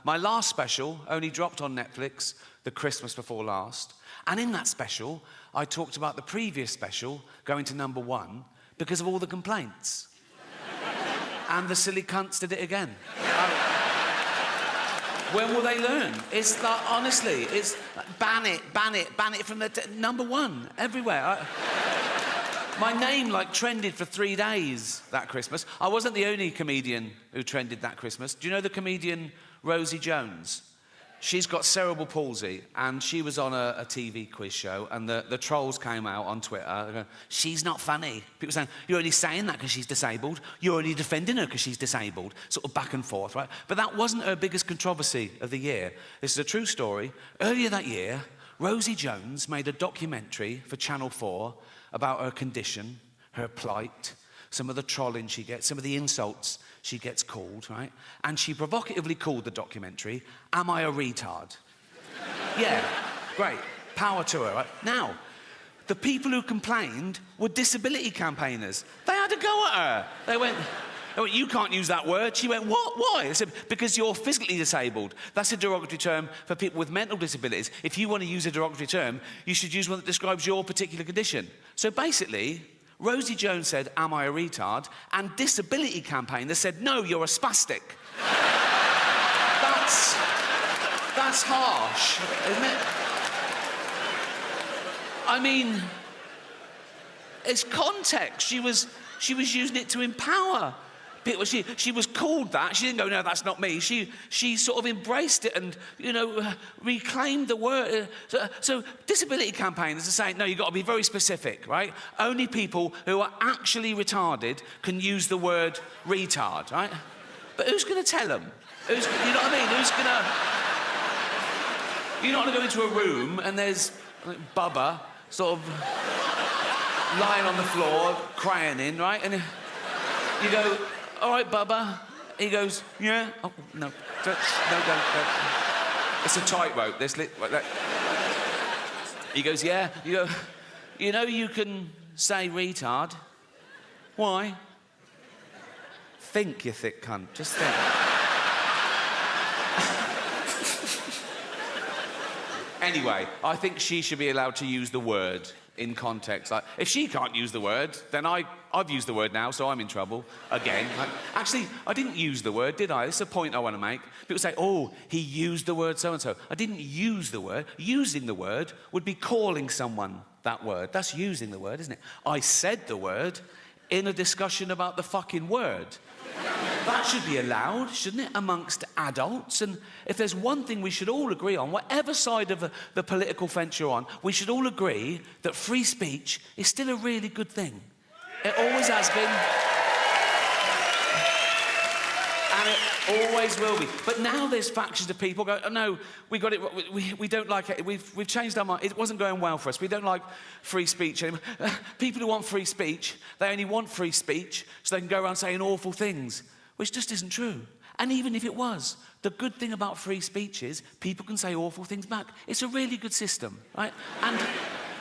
My last special only dropped on Netflix the Christmas before last. And in that special, I talked about the previous special going to #1 because of all the complaints. And the silly cunts did it again. When will they learn? It's like, honestly, it's like, ban it from the #1 everywhere. My name trended for 3 days that Christmas. I wasn't the only comedian who trended that Christmas. Do you know the comedian Rosie Jones? She's got cerebral palsy, and she was on a TV quiz show, and the trolls came out on Twitter going, she's not funny. People saying, you're only saying that because she's disabled. You're only defending her because she's disabled. Sort of back and forth, right? But that wasn't her biggest controversy of the year. This is a true story. Earlier that year, Rosie Jones made a documentary for Channel 4 about her condition, her plight, some of the trolling she gets, some of the insults she gets called, right? And she provocatively called the documentary, Am I a Retard? Yeah, great. Power to her, right? Now, the people who complained were disability campaigners. They had a go at her. They went, you can't use that word. She went, what? Why? I said, because you're physically disabled. That's a derogatory term for people with mental disabilities. If you want to use a derogatory term, you should use one that describes your particular condition. So basically, Rosie Jones said, am I a retard? And disability campaigners said, no, you're a spastic. That's harsh, isn't it? I mean, it's context. She was using it to empower people. She was called that. She didn't go, no, that's not me. She sort of embraced it and, reclaimed the word. So disability campaigners are saying, no, you've got to be very specific, right? Only people who are actually retarded can use the word retard, right? But who's going to tell them? You know what I mean? Who's going to... You're not going to go into a room and there's Bubba sort of lying on the floor, crying in, right? And you go, all right, Bubba. He goes, yeah. Oh, no. Don't. It's a tightrope. He goes, yeah. You go, you can say retard. Why? Think, you thick cunt. Just think. Anyway, I think she should be allowed to use the word in context. If she can't use the word, then I've used the word now, so I'm in trouble again. Actually, I didn't use the word, did I? This is a point I want to make. People say, oh, he used the word so-and-so. I didn't use the word. Using the word would be calling someone that word. That's using the word, isn't it? I said the word in a discussion about the fucking word. That should be allowed, shouldn't it, amongst adults? And if there's one thing we should all agree on, whatever side of the political fence you're on, we should all agree that free speech is still a really good thing. It always has been. And it always will be. But now there's factions of people go, oh, no, we got it, we don't like it, we've changed our mind, it wasn't going well for us, we don't like free speech anymore. People who want free speech, they only want free speech so they can go around saying awful things, which just isn't true. And even if it was, the good thing about free speech is people can say awful things back. It's a really good system, right? And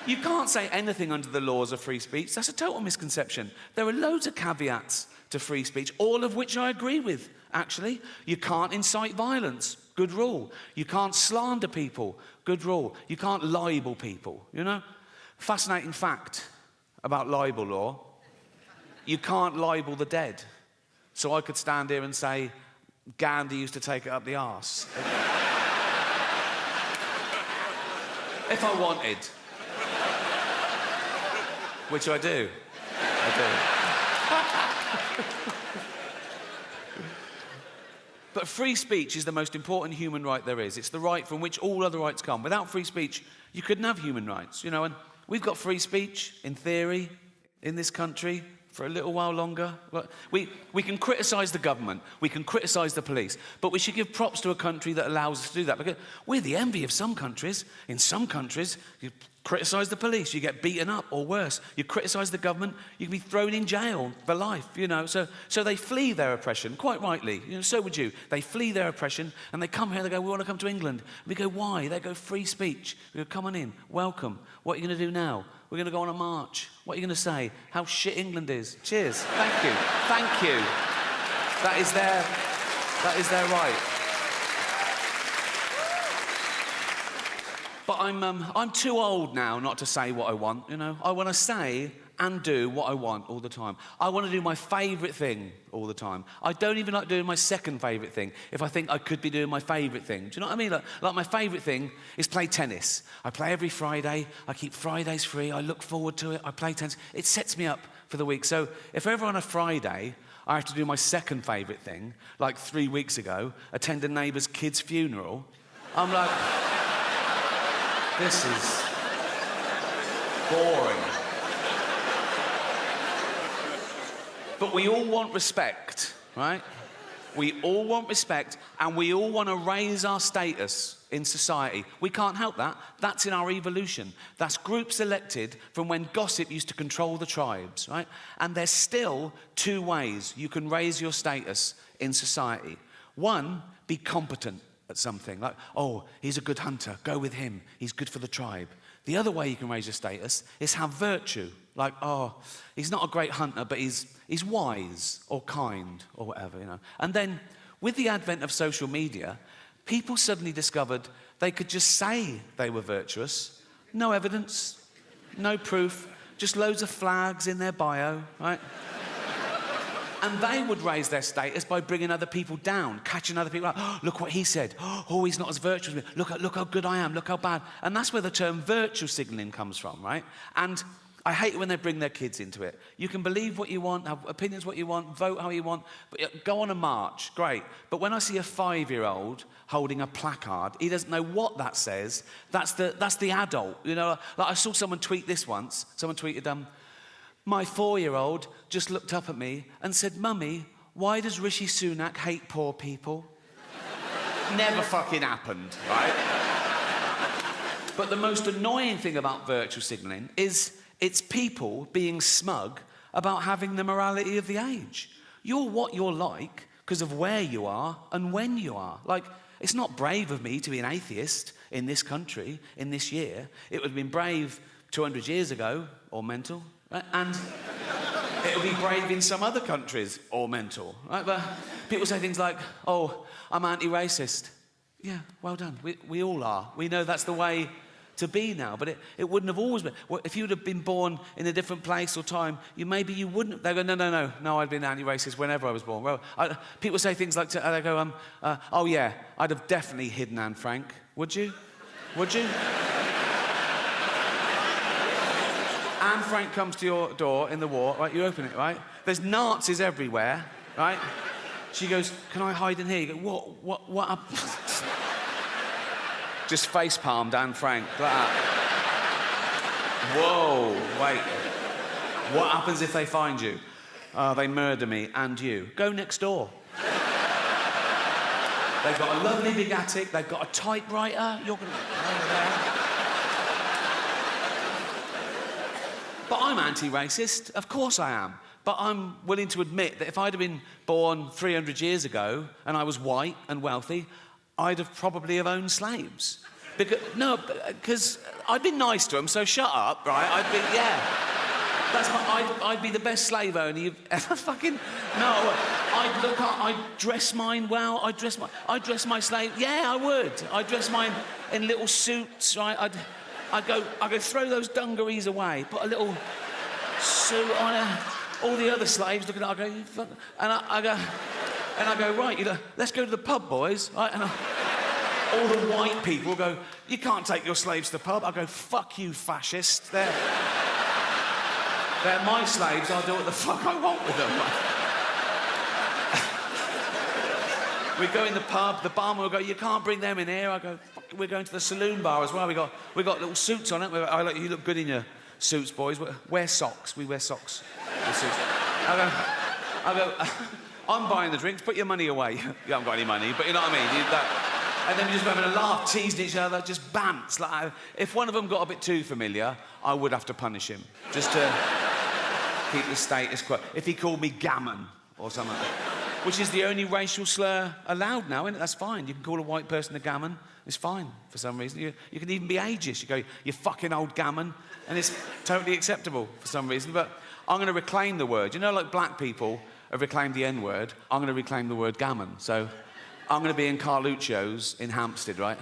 you can't say anything under the laws of free speech. That's a total misconception. There are loads of caveats to free speech, all of which I agree with, actually. You can't incite violence. Good rule. You can't slander people. Good rule. You can't libel people, Fascinating fact about libel law. You can't libel the dead. So I could stand here and say, Gandhi used to take it up the arse. If I wanted. Which I do. But free speech is the most important human right there is. It's the right from which all other rights come. Without free speech, you couldn't have human rights, and we've got free speech, in theory, in this country, for a little while longer. We can criticise the government, we can criticise the police, but we should give props to a country that allows us to do that, because we're the envy of some countries. In some countries, you criticise the police, you get beaten up, or worse. You criticise the government, you can be thrown in jail for life, So they flee their oppression, quite rightly. So would you. They flee their oppression, and they come here, they go, we want to come to England. We go, why? They go, free speech. We go, come on in, welcome. What are you going to do now? We're going to go on a march. What are you going to say? How shit England is. Cheers. Thank you. Thank you. That is their right. But I'm too old now not to say what I want, you know? I want to say and do what I want all the time. I want to do my favourite thing all the time. I don't even like doing my second favourite thing if I think I could be doing my favourite thing. Do you know what I mean? Like my favourite thing is play tennis. I play every Friday. I keep Fridays free. I look forward to it. I play tennis. It sets me up for the week. So if ever on a Friday I have to do my second favourite thing, like 3 weeks ago, attend a neighbour's kid's funeral, I'm like, this is boring. But we all want respect, right? We all want respect, and we all want to raise our status in society. We can't help that. That's in our evolution. That's groups elected from when gossip used to control the tribes, right? And there's still 2 ways you can raise your status in society. One, be competent at something. Like, oh, he's a good hunter. Go with him. He's good for the tribe. The other way you can raise your status is have virtue. Like, oh, he's not a great hunter, but he's wise or kind or whatever, you know. And then, with the advent of social media, people suddenly discovered they could just say they were virtuous. No evidence, no proof, just loads of flags in their bio, right? And they would raise their status by bringing other people down, catching other people out. Oh, look what he said. Oh, he's not as virtuous as me. Look how good I am. Look how bad. And that's where the term virtue signalling comes from, right? And I hate it when they bring their kids into it. You can believe what you want, have opinions what you want, vote how you want, but go on a march, great. But when I see a 5-year-old holding a placard, he doesn't know what that says. That's the adult, you know. Like I saw someone tweet this once. Someone tweeted, my 4-year-old just looked up at me and said, Mummy, why does Rishi Sunak hate poor people? Never fucking happened, right? But the most annoying thing about virtue signalling is it's people being smug about having the morality of the age. You're what you're like because of where you are and when you are. Like, it's not brave of me to be an atheist in this country, in this year. It would have been brave 200 years ago, or mental. Right? And it'll be brave in some other countries, or mental, right? But people say things like, oh, I'm anti-racist. Yeah, well done. We all are. We know that's the way to be now, but it wouldn't have always been. Well, if you'd have been born in a different place or time, maybe you wouldn't. They go, no, I'd been anti-racist whenever I was born. Well, people say things like, they go, oh yeah, I'd have definitely hidden Anne Frank. Would you? Would you? Anne Frank comes to your door in the war, right? You open it, right? There's Nazis everywhere, right? She goes, can I hide in here? You go, what up? Just face-palmed Anne Frank, like that. Whoa, wait. What happens if they find you? They murder me and you. Go next door. They've got a lovely big attic, they've got a typewriter, you're gonna... But I'm anti-racist, of course I am. But I'm willing to admit that if I'd have been born 300 years ago and I was white and wealthy, I'd have probably have owned slaves. Because I'd be nice to them, so shut up, right? I'd be the best slave owner you've ever fucking... No, I'd dress mine well, I'd dress my slave... Yeah, I would. I'd dress mine in little suits, right? I'd go throw those dungarees away, put a little suit on her. All the other slaves looking at it, I go, fuck. And I go, right, let's go to the pub, boys. Right? And all the white people go, you can't take your slaves to the pub. I go, fuck you, fascist. They're my slaves, I'll do what the fuck I want with them. We go in the pub, the barman will go, you can't bring them in here. I go, fuck, we're going to the saloon bar as well. We got little suits on it. You look good in your suits, boys. Wear socks. We wear socks. I go, I'm buying the drinks, put your money away. You haven't got any money, but you know what I mean? And then we just having a laugh, teasing each other, just bants. Like, if one of them got a bit too familiar, I would have to punish him, just to keep the status quo. If he called me gammon or something like that. Which is the only racial slur allowed now, isn't it? That's fine. You can call a white person a gammon. It's fine for some reason. You can even be ageist. You go, you fucking old gammon. And it's totally acceptable for some reason. But I'm going to reclaim the word. You know, like black people have reclaimed the N-word. I'm going to reclaim the word gammon. So I'm going to be in Carluccio's in Hampstead, right?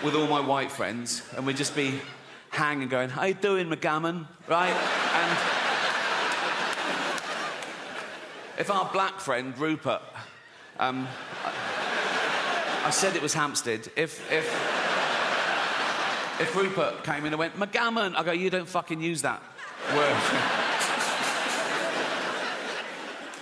with all my white friends, and we'd just be hanging going, how you doing, McGammon? Right? And if our black friend, Rupert, I said it was Hampstead, if Rupert came in and went, McGammon, I go, you don't fucking use that word.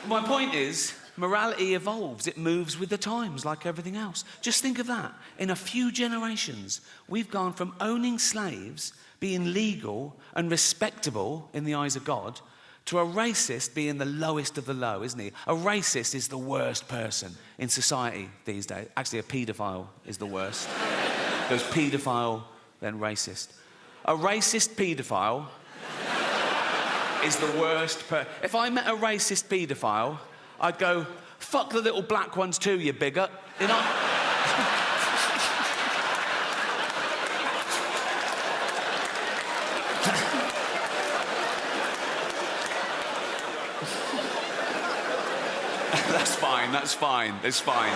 My point is, morality evolves. It moves with the times, like everything else. Just think of that. In a few generations, we've gone from owning slaves, being legal and respectable in the eyes of God, to a racist being the lowest of the low, isn't he? A racist is the worst person in society these days. Actually, a paedophile is the worst. Goes paedophile, then racist. A racist paedophile is the worst If I met a racist paedophile, I'd go, fuck the little black ones too, you bigot. You know? That's fine, that's fine, it's fine.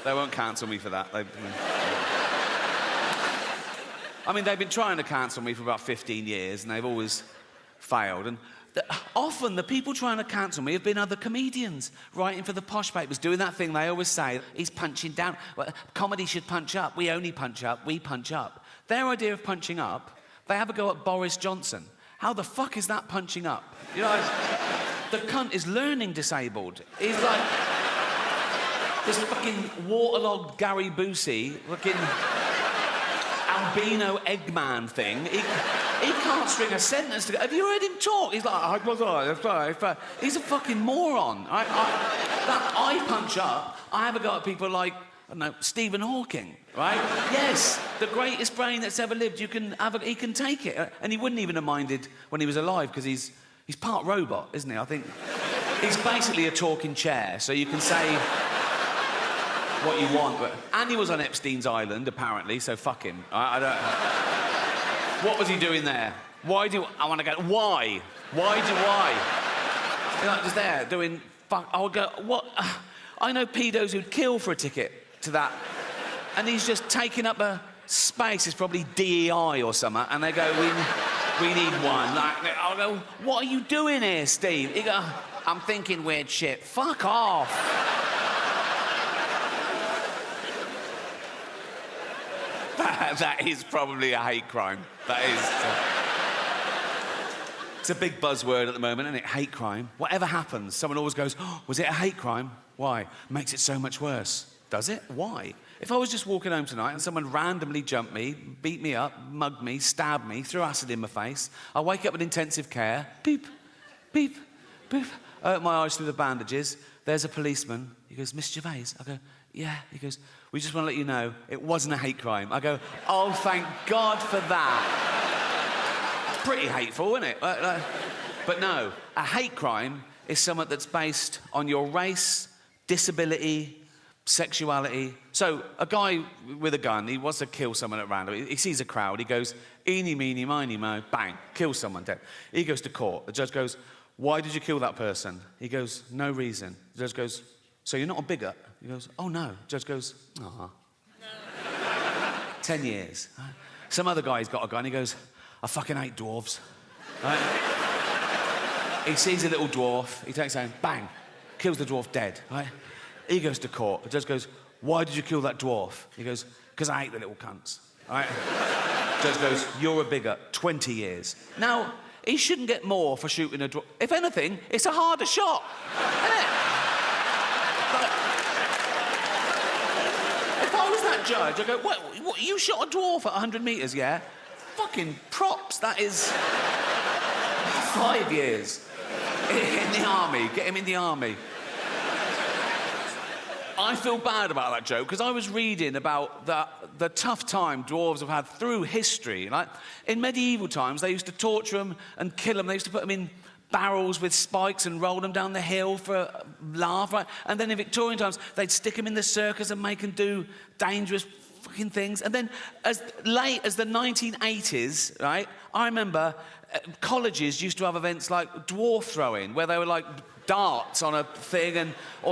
They won't cancel me for that. I mean, they've been trying to cancel me for about 15 years, and they've always failed. And often the people trying to cancel me have been other comedians writing for the posh papers, doing that thing they always say, he's punching down. Well, comedy should punch up. We only punch up. We punch up. Their idea of punching up, they have a go at Boris Johnson. How the fuck is that punching up? You know, the cunt is learning disabled. He's like this fucking waterlogged Gary Busey, fucking albino Eggman thing. He can't string a sentence together. Have you heard him talk? He's like, he's a fucking moron. I punch up. I have a go at people like, I don't know, Stephen Hawking, right? Yes, the greatest brain that's ever lived. He can take it. And he wouldn't even have minded when he was alive, because he's part robot, isn't he? I think he's basically a talking chair, so you can say what you want. And he was on Epstein's island, apparently, so fuck him. I don't... What was he doing there? Why do I want to go? Why? Why? You're like just there doing fuck. I would go, what? I know pedos who'd kill for a ticket to that. And he's just taking up a space. It's probably DEI or something. And they go, we need one. Like, I'll go, what are you doing here, Steve? He go, I'm thinking weird shit. Fuck off. That is probably a hate crime. That is. It's a big buzzword at the moment, isn't it? Hate crime. Whatever happens, someone always goes, oh, was it a hate crime? Why? Makes it so much worse. Does it? Why? If I was just walking home tonight and someone randomly jumped me, beat me up, mugged me, stabbed me, threw acid in my face, I wake up in intensive care, beep, beep, beep. I open my eyes through the bandages. There's a policeman. He goes, Miss Gervais? I go, yeah. He goes, we just want to let you know it wasn't a hate crime. I go, oh, thank God for that. Pretty hateful, isn't it? But no, a hate crime is something that's based on your race, disability, sexuality. So a guy with a gun, he wants to kill someone at random. He sees a crowd. He goes, eeny, meeny, miny, mo, bang, kills someone dead. He goes to court. The judge goes, why did you kill that person? He goes, no reason. The judge goes, so you're not a bigot? He goes, oh, no. The judge goes, no. 10 years. Some other guy's got a gun. He goes, I fucking hate dwarves. Right? He sees a little dwarf. He takes aim, bang, kills the dwarf dead. Right? He goes to court. The judge goes, why did you kill that dwarf? He goes, because I hate the little cunts. Right? Judge goes, you're a bigot. 20 years. Now, he shouldn't get more for shooting a dwarf. If anything, it's a harder shot. Isn't it? If I was that judge, I'd go, what, you shot a dwarf at 100 metres, yeah? Fucking props, that is 5 years in the army. Get him in the army. I feel bad about that joke because I was reading about the tough time dwarves have had through history. Like, in medieval times, they used to torture them and kill them. They used to put them in barrels with spikes and roll them down the hill for a laugh, right? And then in Victorian times, they'd stick them in the circus and make them do dangerous fucking things. And then as late as the 1980s, right, I remember colleges used to have events like dwarf throwing, where they were like darts on a thing, or